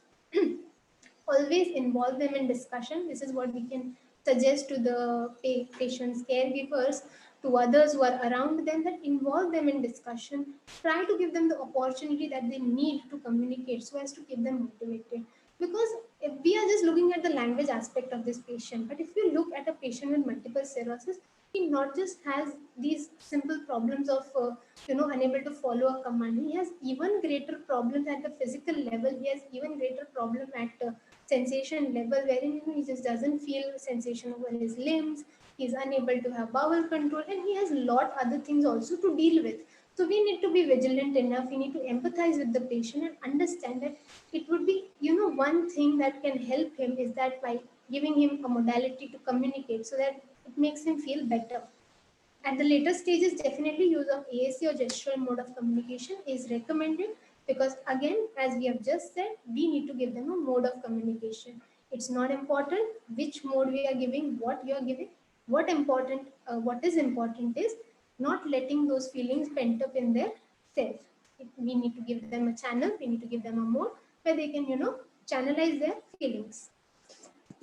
Always involve them in discussion. This is what we can suggest to the patients, caregivers, to others who are around them, that involve them in discussion. Try to give them the opportunity that they need to communicate so as to keep them motivated. Because if we are just looking at the language aspect of this patient, but if you look at a patient with multiple sclerosis, he not just has these simple problems of unable to follow a command. He has even greater problems at the physical level. He has even greater problem at sensation level, wherein he just doesn't feel sensation over his limbs. He's unable to have bowel control, and he has a lot other things also to deal with. So we need to be vigilant enough. We need to empathize with the patient and understand that it would be one thing that can help him is that by giving him a modality to communicate, so that it makes him feel better. At the later stages, definitely use of AAC or gestural mode of communication is recommended, because again, as we have just said, we need to give them a mode of communication. It's not important which mode we are giving, what you are giving. What is important is not letting those feelings pent up in their self. We need to give them a channel. We need to give them a mode where they can, channelize their feelings.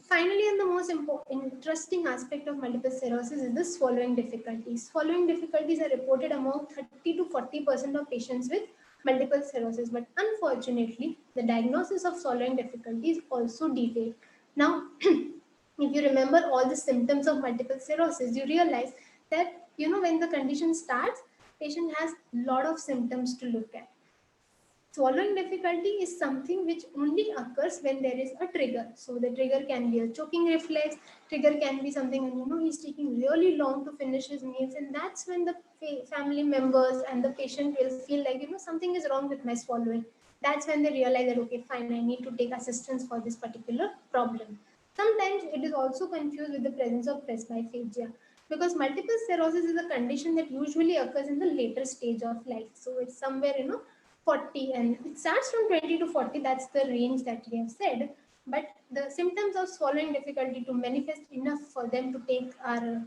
Finally, and the most interesting aspect of multiple sclerosis is the swallowing difficulties. Swallowing difficulties are reported among 30 to 40% of patients with multiple sclerosis, but unfortunately, the diagnosis of swallowing difficulty is also delayed. Now, if you remember all the symptoms of multiple sclerosis, you realize that when the condition starts, patient has a lot of symptoms to look at. Swallowing difficulty is something which only occurs when there is a trigger. So the trigger can be a choking reflex, trigger can be something when he's taking really long to finish his meals, and that's when the family members and the patient will feel like something is wrong with my swallowing. That's when they realize that, okay, fine, I need to take assistance for this particular problem. Sometimes it is also confused with the presence of presbyphagia, because multiple sclerosis is a condition that usually occurs in the later stage of life. So it's somewhere 40, and it starts from 20 to 40. That's the range that we have said. But the symptoms of swallowing difficulty to manifest enough for them to take our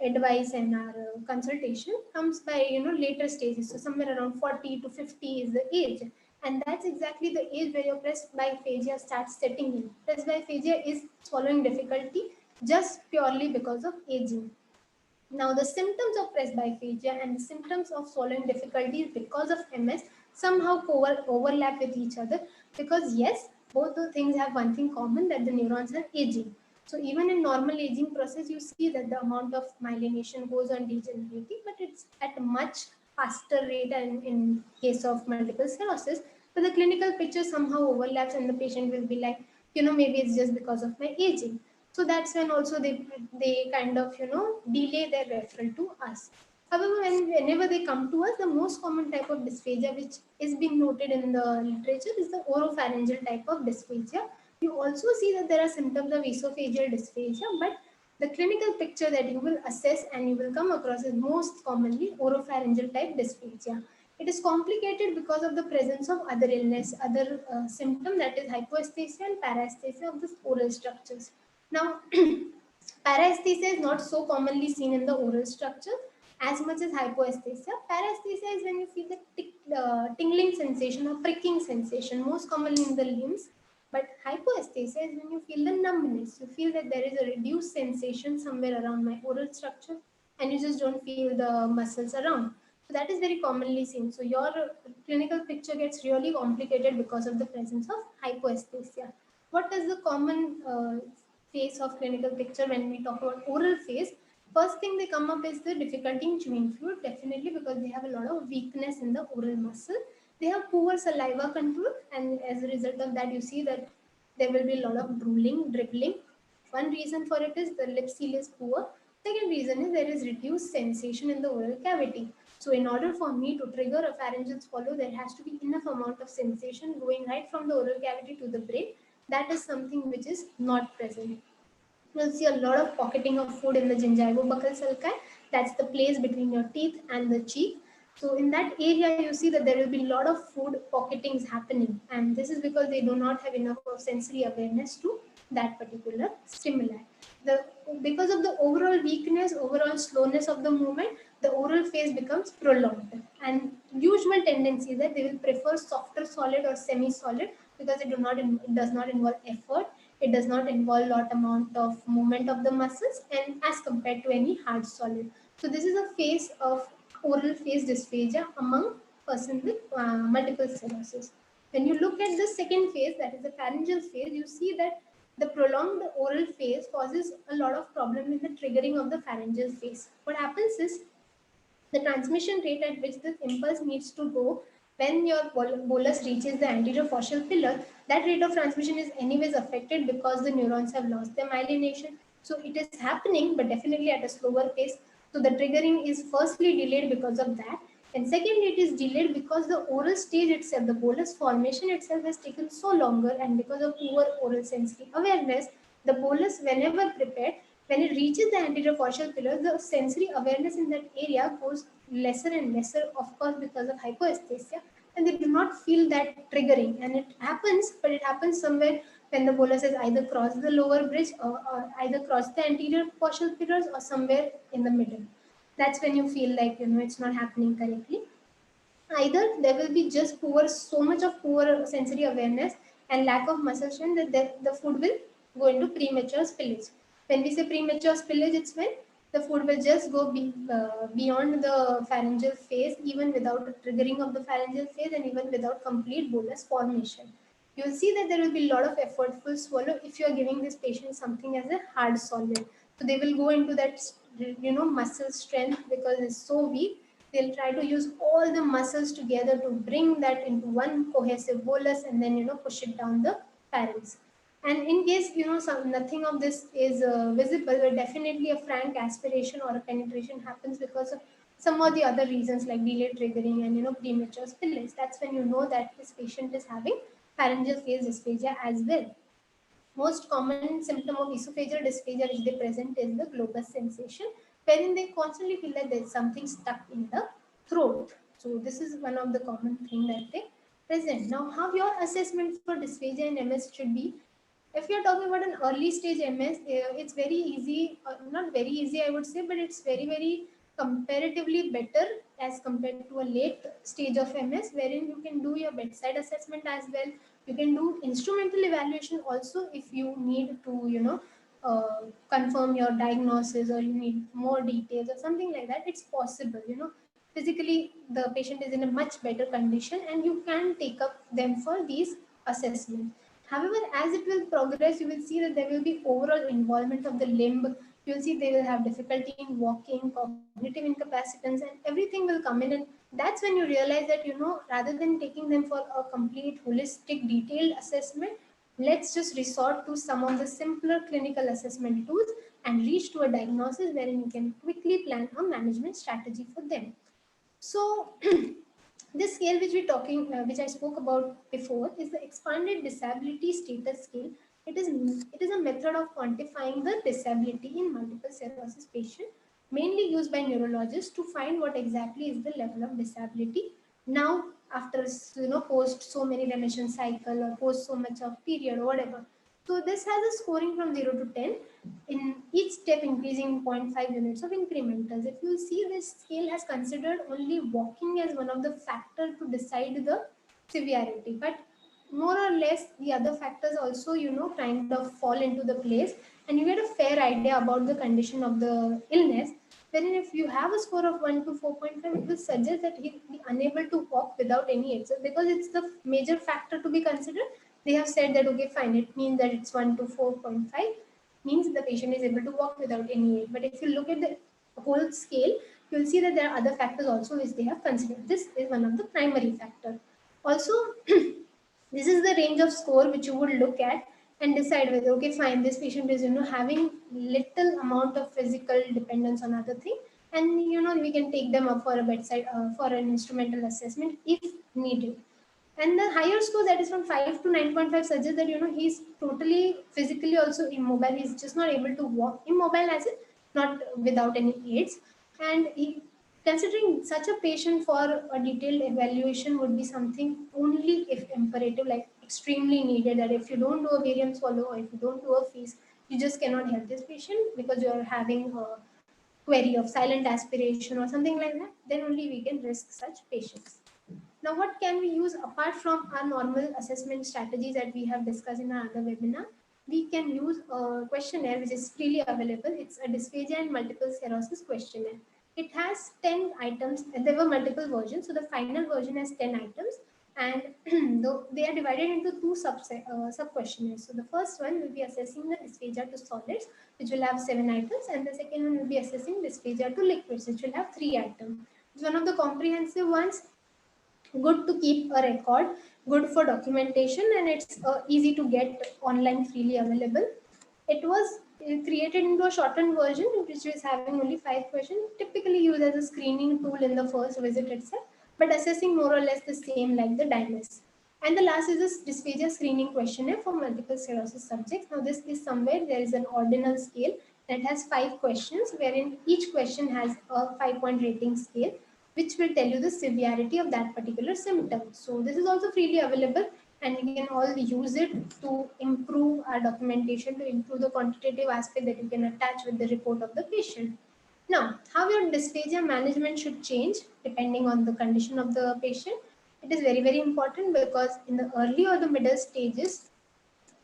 advice and our consultation comes by later stages. So somewhere around 40 to 50 is the age, and that's exactly the age where your presbyphagia starts setting in. Presbyphagia is swallowing difficulty just purely because of aging. Now, the symptoms of presbyphagia and the symptoms of swallowing difficulties because of MS somehow overlap with each other, because yes, both the things have one thing common, that the neurons are aging. So even in normal aging process, you see that the amount of myelination goes on degenerating, but it's at a much faster rate in case of multiple sclerosis. But the clinical picture somehow overlaps, and the patient will be like, maybe it's just because of my aging. So that's when also they kind of delay their referral to us. However, whenever they come to us, the most common type of dysphagia which is being noted in the literature is the oropharyngeal type of dysphagia. You also see that there are symptoms of esophageal dysphagia, but the clinical picture that you will assess and you will come across is most commonly oropharyngeal type dysphagia. It is complicated because of the presence of other illness, other symptom, that is hypoesthesia and paraesthesia of the oral structures. Now, paraesthesia is not so commonly seen in the oral structure. as much as hypoesthesia. Paresthesia is when you feel the tingling sensation or pricking sensation, most commonly in the limbs. But hypoesthesia is when you feel the numbness. You feel that there is a reduced sensation somewhere around my oral structure, and you just don't feel the muscles around. So that is very commonly seen. So your clinical picture gets really complicated because of the presence of hypoesthesia. What is the common phase of clinical picture when we talk about oral phase? First thing they come up is the difficulty in chewing fluid, definitely because they have a lot of weakness in the oral muscle. They have poor saliva control, and as a result of that, you see that there will be a lot of drooling, dribbling. One reason for it is the lip seal is poor. Second reason is there is reduced sensation in the oral cavity. So in order for me to trigger a pharyngeal swallow, there has to be enough amount of sensation going right from the oral cavity to the brain. That is something which is not present. You'll see a lot of pocketing of food in the gingivobuccal sulci. That's the place between your teeth and the cheek. So in that area, you see that there will be a lot of food pocketings happening, and this is because they do not have enough of sensory awareness to that particular stimuli. The because of the overall weakness, overall slowness of the movement, the oral phase becomes prolonged. And usual tendency is that they will prefer softer solid or semi-solid because it does not involve effort, it does not involve lot amount of movement of the muscles, and as compared to any hard solid. So this is a phase of oral phase dysphagia among persons with multiple sclerosis. When you look at the second phase, that is the pharyngeal phase, you see that the prolonged oral phase causes a lot of problem in the triggering of the pharyngeal phase. What happens is the transmission rate at which this impulse needs to go when your bolus reaches the anterior facial pillar, that rate of transmission is anyways affected because the neurons have lost their myelination. So it is happening, but definitely at a slower pace. So the triggering is firstly delayed because of that. And secondly, it is delayed because the oral stage itself, the bolus formation itself has taken so longer, and because of poor oral sensory awareness, the bolus whenever prepared, when it reaches the anterior facial pillar, the sensory awareness in that area goes lesser and lesser, of course, because of hypoesthesia, and they do not feel that triggering. And it happens, but it happens somewhere when the bolus has either crossed the lower bridge or either crossed the anterior facial pillars or somewhere in the middle. That's when you feel like it's not happening correctly. Either there will be just so much of poor sensory awareness and lack of muscle strength that the food will go into premature spillage. When we say premature spillage, it's when the food will just go beyond the pharyngeal phase, even without triggering of the pharyngeal phase and even without complete bolus formation. You'll see that there will be a lot of effortful swallow if you are giving this patient something as a hard solid. So they will go into that muscle strength because it's so weak. They'll try to use all the muscles together to bring that into one cohesive bolus and then push it down the pharynx. And in case nothing of this is visible, but definitely a frank aspiration or a penetration happens because of some of the other reasons like delayed triggering and premature spillage. That's when you know that this patient is having pharyngeal phase dysphagia as well. Most common symptom of esophageal dysphagia which they present is the globus sensation, wherein they constantly feel that there's something stuck in the throat. So this is one of the common thing that they present. Now, how your assessment for dysphagia in MS should be? If you're talking about an early stage MS, it's very easy, not very easy, I would say, but it's very, very comparatively better as compared to a late stage of MS, wherein you can do your bedside assessment as well. You can do instrumental evaluation also if you need to, confirm your diagnosis or you need more details or something like that. It's possible, physically the patient is in a much better condition and you can take up them for these assessments. However, as it will progress, you will see that there will be overall involvement of the limb. You will see they will have difficulty in walking, cognitive incapacitance, and everything will come in. And that's when you realize that, rather than taking them for a complete, holistic, detailed assessment, let's just resort to some of the simpler clinical assessment tools and reach to a diagnosis wherein you can quickly plan a management strategy for them. So, this scale which I spoke about before, is the expanded disability status scale. It is a method of quantifying the disability in multiple sclerosis patients, mainly used by neurologists to find what exactly is the level of disability. Now, after post so many remission cycle or post so much of period or whatever, So this has a scoring from 0 to 10, in each step increasing 0.5 units of incrementals. If you see, this scale has considered only walking as one of the factors to decide the severity, but more or less the other factors also, kind of fall into the place, and you get a fair idea about the condition of the illness. Wherein if you have a score of 1 to 4.5, it will suggest that he will be unable to walk without any exercise, because it's the major factor to be considered. They have said that okay, fine, it means that it's 1 to 4.5, means the patient is able to walk without any aid. But if you look at the whole scale, you'll see that there are other factors also which they have considered. This is one of the primary factor. Also, this is the range of score which you would look at and decide whether okay, fine, this patient is having little amount of physical dependence on other thing, and we can take them up for a bedside for an instrumental assessment if needed. And the higher score, that is from 5 to 9.5, suggests that he's totally physically also immobile. He's just not able to walk. Immobile as in not without any aids. And considering such a patient for a detailed evaluation would be something only if imperative, like extremely needed. That if you don't do a barium swallow or if you don't do a fees, you just cannot help this patient because you are having a query of silent aspiration or something like that. Then only we can risk such patients. Now, what can we use apart from our normal assessment strategies that we have discussed in our other webinar? We can use a questionnaire which is freely available. It's a dysphagia and multiple sclerosis questionnaire. It has 10 items, and there were multiple versions. So the final version has 10 items, and they are divided into two sub questionnaires. So the first one will be assessing the dysphagia to solids, which will have 7 items, and the second one will be assessing dysphagia to liquids, which will have 3 items. It's one of the comprehensive ones, good to keep a record, good for documentation, and it's easy to get online, freely available. It was created into a shortened version which is having only 5 questions, typically used as a screening tool in the first visit itself, but assessing more or less the same like the DIMES. And the last is this dysphagia screening questionnaire for multiple sclerosis subjects. Now this is somewhere there is an ordinal scale that has 5 questions, wherein each question has a 5-point rating scale which will tell you the severity of that particular symptom. So this is also freely available, and we can all use it to improve our documentation, to improve the quantitative aspect that you can attach with the report of the patient. Now, how your dysphagia management should change depending on the condition of the patient. It is very, very important because in the early or the middle stages,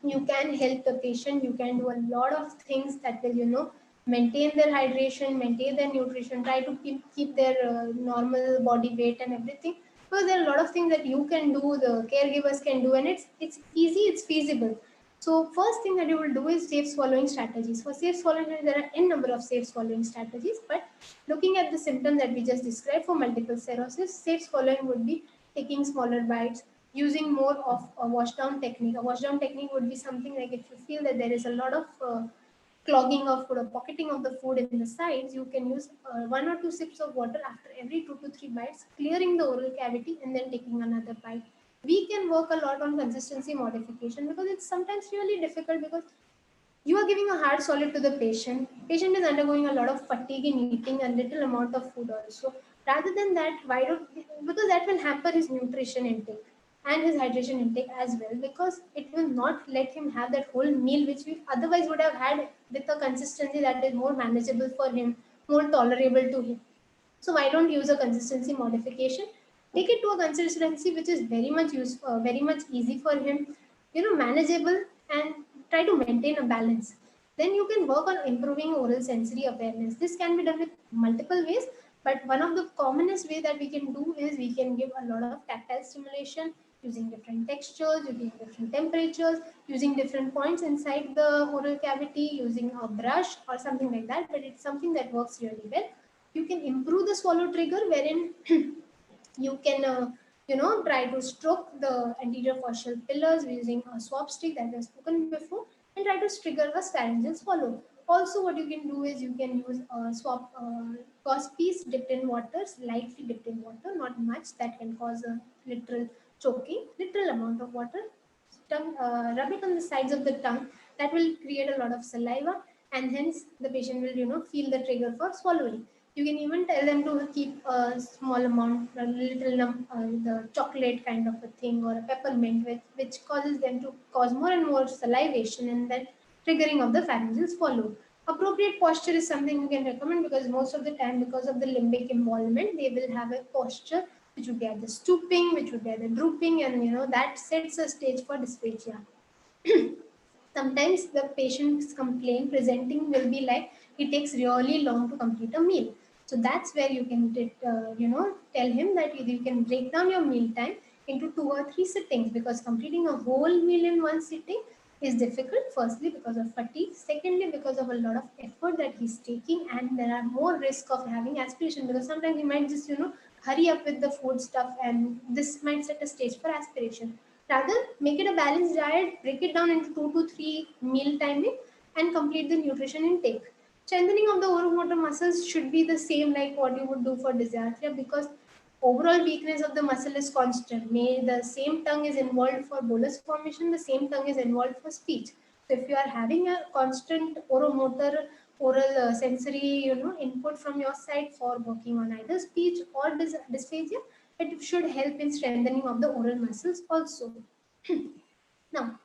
you can help the patient. You can do a lot of things that will maintain their hydration, maintain their nutrition, try to keep their normal body weight and everything. So there are a lot of things that you can do, the caregivers can do, and it's easy, it's feasible. So first thing that you will do is safe swallowing strategies. For safe swallowing, there are n number of safe swallowing strategies, but looking at the symptoms that we just described for multiple sclerosis, safe swallowing would be taking smaller bites, using more of a wash down technique. A wash down technique would be something like if you feel that there is a lot of clogging of food or pocketing of the food in the sides, you can use 1 or 2 sips of water after every 2 to 3 bites, clearing the oral cavity and then taking another bite. We can work a lot on consistency modification because it's sometimes really difficult because you are giving a hard solid to the patient. Patient is undergoing a lot of fatigue in eating a little amount of food also. Rather than that, why don't, because that will hamper his nutrition intake and his hydration intake as well, because it will not let him have that whole meal which we otherwise would have had with a consistency that is more manageable for him, more tolerable to him. So why don't use a consistency modification? Take it to a consistency which is very much useful, very much easy for him, manageable, and try to maintain a balance. Then you can work on improving oral sensory awareness. This can be done with multiple ways, but one of the commonest way that we can do is we can give a lot of tactile stimulation using different textures, using different temperatures, using different points inside the oral cavity, using a brush or something like that. But it's something that works really well. You can improve the swallow trigger, wherein you can try to stroke the anterior facial pillars using a swab stick that was spoken before, and try to trigger a pharyngeal swallow. Also, what you can do is you can use a swab gauze piece dipped in water, slightly dipped in water, not much, that can cause a literal choking, literal amount of water. Rub it on the sides of the tongue. That will create a lot of saliva, and hence the patient will feel the trigger for swallowing. You can even tell them to keep a small amount, a little the chocolate kind of a thing or a peppermint, which causes them to cause more and more salivation, and then triggering of the pharyngeal swallow. Appropriate posture is something you can recommend because most of the time, because of the limbic involvement, they will have a posture which would be either stooping, which would be either drooping, and that sets a stage for dysphagia. Sometimes the patient's complaint presenting will be like it takes really long to complete a meal. So that's where you can tell him that you can break down your meal time into 2 or 3 sittings, because completing a whole meal in one sitting is difficult. Firstly, because of fatigue. Secondly, because of a lot of effort that he's taking, and there are more risk of having aspiration, because sometimes he might just hurry up with the food stuff, and this might set a stage for aspiration. Rather, make it a balanced diet, break it down into 2 to 3 meal timing, and complete the nutrition intake. Strengthening of the oromotor muscles should be the same like what you would do for dysarthria, because overall weakness of the muscle is constant. May the same tongue is involved for bolus formation, the same tongue is involved for speech. So if you are having a constant oromotor, oral sensory input from your side for working on either speech or dysphagia, it should help in strengthening of the oral muscles also. Now,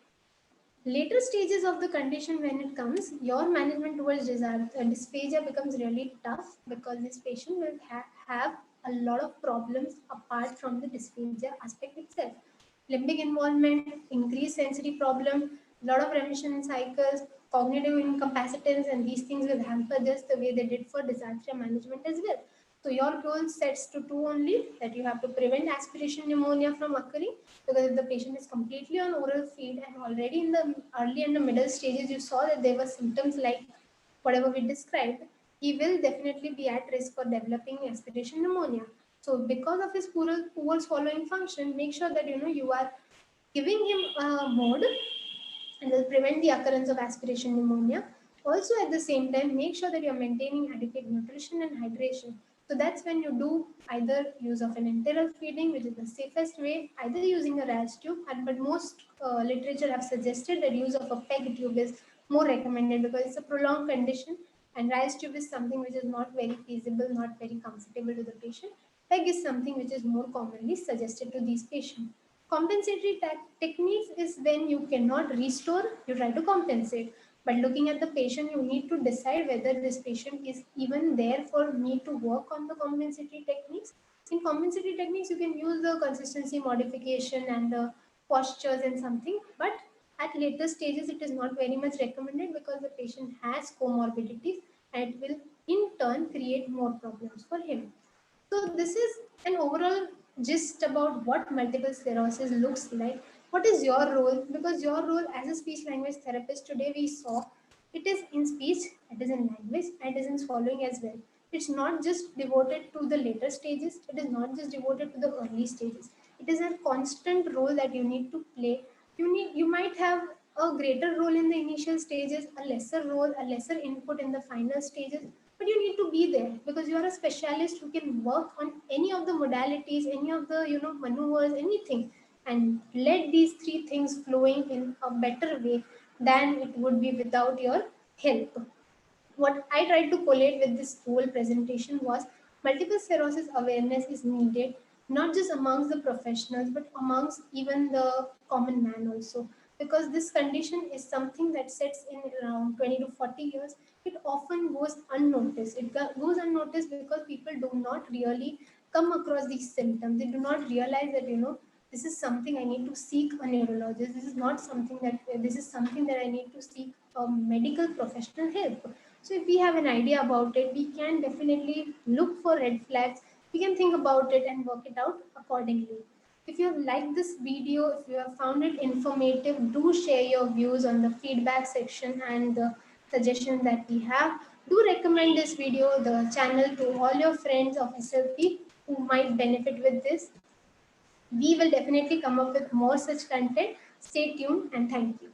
later stages of the condition, when it comes, your management towards dysphagia becomes really tough, because this patient will have a lot of problems apart from the dysphagia aspect itself. Limbic involvement, increased sensory problem, lot of remission in cycles, cognitive incapacitance, and these things will hamper just the way they did for dysarthria management as well. So your goal sets to two only, that you have to prevent aspiration pneumonia from occurring, because if the patient is completely on oral feed and already in the early and the middle stages you saw that there were symptoms like whatever we described, he will definitely be at risk for developing aspiration pneumonia. So because of his poor swallowing function, make sure that you are giving him a mode and will prevent the occurrence of aspiration pneumonia. Also, at the same time, make sure that you're maintaining adequate nutrition and hydration. So that's when you do either use of an enteral feeding, which is the safest way, either using a RAS tube, but most literature have suggested that use of a PEG tube is more recommended, because it's a prolonged condition, and RAS tube is something which is not very feasible, not very comfortable to the patient. PEG is something which is more commonly suggested to these patients. Compensatory techniques is when you cannot restore, you try to compensate. But looking at the patient, you need to decide whether this patient is even there for me to work on the compensatory techniques. In compensatory techniques, you can use the consistency modification and the postures and something, but at later stages, it is not very much recommended, because the patient has comorbidities and it will in turn create more problems for him. So this is an overall gist about what multiple sclerosis looks like. What is your role? Because your role as a speech language therapist today, we saw it is in speech, it is in language, and it is in swallowing as well. It's not just devoted to the later stages, it is not just devoted to the early stages. It is a constant role that you need to play. You might have a greater role in the initial stages, a lesser role, a lesser input in the final stages, but you need to be there, because you are a specialist who can work on any of the modalities, any of the maneuvers, anything, and let these three things flowing in a better way than it would be without your help. What I tried to collate with this whole presentation was multiple sclerosis awareness is needed, not just amongst the professionals, but amongst even the common man also. Because this condition is something that sets in around 20 to 40 years. It often goes unnoticed. It goes unnoticed because people do not really come across these symptoms. They do not realize that, this is something I need to seek a neurologist. This is something that I need to seek a medical professional help. So if we have an idea about it, we can definitely look for red flags. We can think about it and work it out accordingly. If you have liked this video, if you have found it informative, do share your views on the feedback section and the suggestions that we have. Do recommend this video, the channel, to all your friends of SLP who might benefit with this. We will definitely come up with more such content. Stay tuned and thank you.